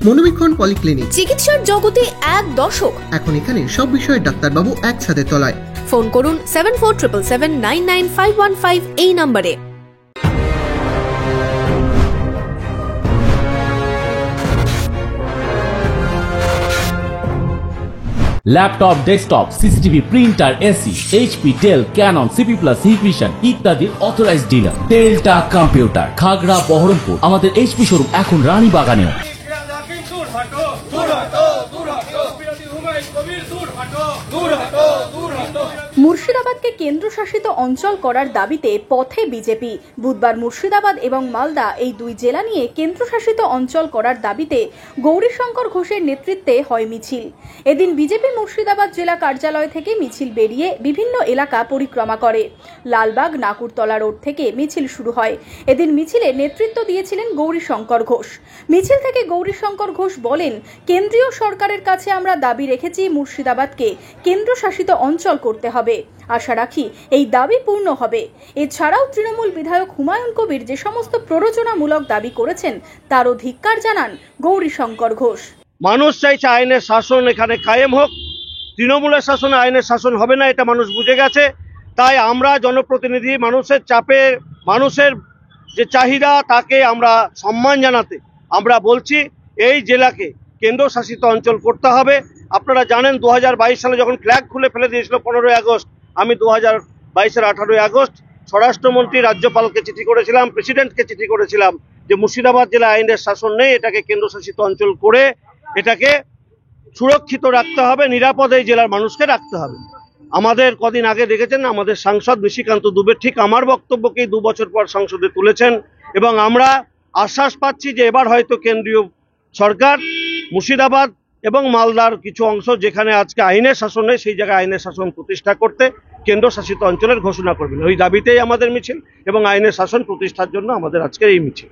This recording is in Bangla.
মনোবীক্ষণ পলিক্লিনিক, চিকিৎসার জগতে এক দশক। এখন এখানে সব বিষয়ে ডাক্তারবাবু একসাথে তলায়। ফোন করুন 7477799515 এই নম্বরে। Laptop, desktop, CCTV, printer, AC, HP, Dell, Canon, CP plus, Hikvision ইত্যাদির অথরাইজড ডিলার টেলটা কম্পিউটার, খাগড়া, বহরমপুর। আমাদের এইচপি শোরুম এখন রানীবাগানেও। মুর্শিদাবাদকে কেন্দ্রশাসিত অঞ্চল করার দাবিতে পথে বিজেপি। বুধবার মুর্শিদাবাদ এবং মালদা এই দুই জেলা নিয়ে কেন্দ্রশাসিত অঞ্চল করার দাবিতে গৌরীশঙ্কর ঘোষের নেতৃত্বে হয় মিছিল। এদিন বিজেপি মুর্শিদাবাদ জেলা কার্যালয় থেকে মিছিল বেরিয়ে বিভিন্ন এলাকা পরিক্রমা করে। লালবাগ নাকুরতলা রোড থেকে মিছিল শুরু হয়। এদিন মিছিলে নেতৃত্ব দিয়েছিলেন গৌরীশঙ্কর ঘোষ। মিছিল থেকে গৌরীশঙ্কর ঘোষ বলেন, কেন্দ্রীয় সরকারের কাছে আমরা দাবি রেখেছি মুর্শিদাবাদকে কেন্দ্রশাসিত অঞ্চল করতে হবে। আশা রাখি এই দাবি পূর্ণ হবে। এছাড়াও তৃণমূল বিধায়ক হুমায়ুন কবির যে সমস্ত প্ররোচনামূলক দাবি করেছেন তারও ধিক্কার জানান গৌরীশঙ্কর ঘোষ। মানুষ চাইছে আইনের শাসন এখানে কায়েম হোক। তৃণমূলের শাসনে আইনের শাসন হবে না, এটা মানুষ বুঝে গেছে। তাই আমরা জনপ্রতিনিধি, মানুষের চাপে, মানুষের যে চাহিদা তাকে আমরা সম্মান জানাতে আমরা বলছি এই জেলাকে কেন্দ্রশাসিত অঞ্চল করতে হবে। আপনারা জানেন 2022 সালে যখন ফ্ল্যাগ খুলে ফেলে দিয়েছিল 15ই আগস্ট, আমি 2022-এর 18ই আগস্ট স্বরাষ্ট্রমন্ত্রী, রাজ্যপালকে চিঠি করেছিলাম, প্রেসিডেন্টকে চিঠি করেছিলাম যে মুর্শিদাবাদ জেলা আইনের শাসন নেই, এটাকে কেন্দ্রশাসিত অঞ্চল করে এটাকে সুরক্ষিত রাখতে হবে, নিরাপদ এই জেলার মানুষকে রাখতে হবে। আমাদের কদিন আগে দেখেছেন আমাদের সাংসদ নিশিকান্ত দুবে ঠিক আমার বক্তব্যকেই 2 বছর পর সংসদে তুলেছেন এবং আমরা আশ্বাস পাচ্ছি যে এবার হয়তো কেন্দ্রীয় সরকার মুর্শিদাবাদ এবং মালদার কিছু অংশ যেখানে আজকে আইনের শাসন নেই সেই জায়গায় আইনের শাসন প্রতিষ্ঠা করতে কেন্দ্রশাসিত অঞ্চলের ঘোষণা করবেন। ওই দাবিতেই আমাদের মিছিল এবং আইনের শাসন প্রতিষ্ঠার জন্য আমাদের আজকের এই মিছিল।